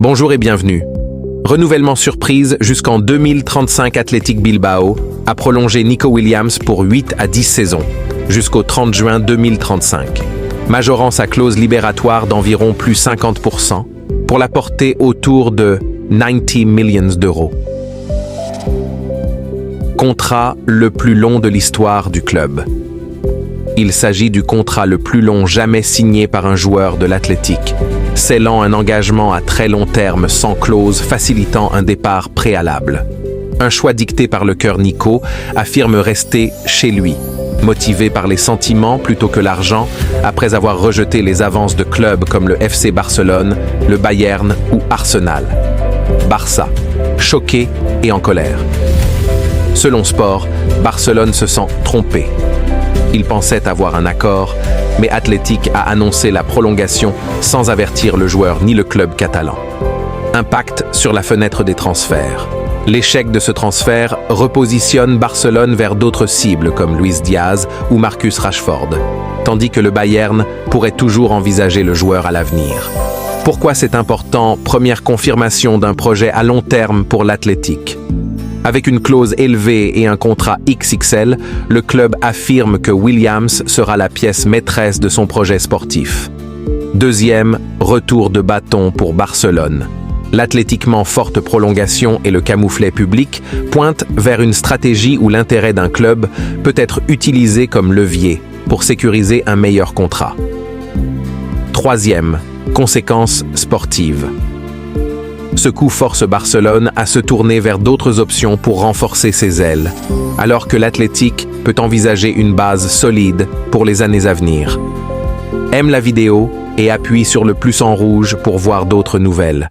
Bonjour et bienvenue. Renouvellement surprise jusqu'en 2035, Athletic Bilbao a prolongé Nico Williams pour 8 à 10 saisons, jusqu'au 30 juin 2035, majorant sa clause libératoire d'environ plus 50% pour la porter autour de 90 millions d'euros. Contrat le plus long de l'histoire du club. Il s'agit du contrat le plus long jamais signé par un joueur de l'Athletic, scellant un engagement à très long terme sans clause, facilitant un départ préalable. Un choix dicté par le cœur. Nico affirme rester chez lui, motivé par les sentiments plutôt que l'argent, après avoir rejeté les avances de clubs comme le FC Barcelone, le Bayern ou Arsenal. Barça, choqué et en colère. Selon Sport, Barcelone se sent trompé. Il pensait avoir un accord, mais Athletic a annoncé la prolongation sans avertir le joueur ni le club catalan. Impact sur la fenêtre des transferts. L'échec de ce transfert repositionne Barcelone vers d'autres cibles comme Luis Diaz ou Marcus Rashford, tandis que le Bayern pourrait toujours envisager le joueur à l'avenir. Pourquoi c'est important? Première confirmation d'un projet à long terme pour l'Athletic. Avec une clause élevée et un contrat XXL, le club affirme que Williams sera la pièce maîtresse de son projet sportif. Deuxième, retour de bâton pour Barcelone. L'athlétiquement forte prolongation et le camouflet public pointent vers une stratégie où l'intérêt d'un club peut être utilisé comme levier pour sécuriser un meilleur contrat. Troisième, conséquences sportives. Ce coup force Barcelone à se tourner vers d'autres options pour renforcer ses ailes, alors que l'Athletic peut envisager une base solide pour les années à venir. Aime la vidéo et appuie sur le plus en rouge pour voir d'autres nouvelles.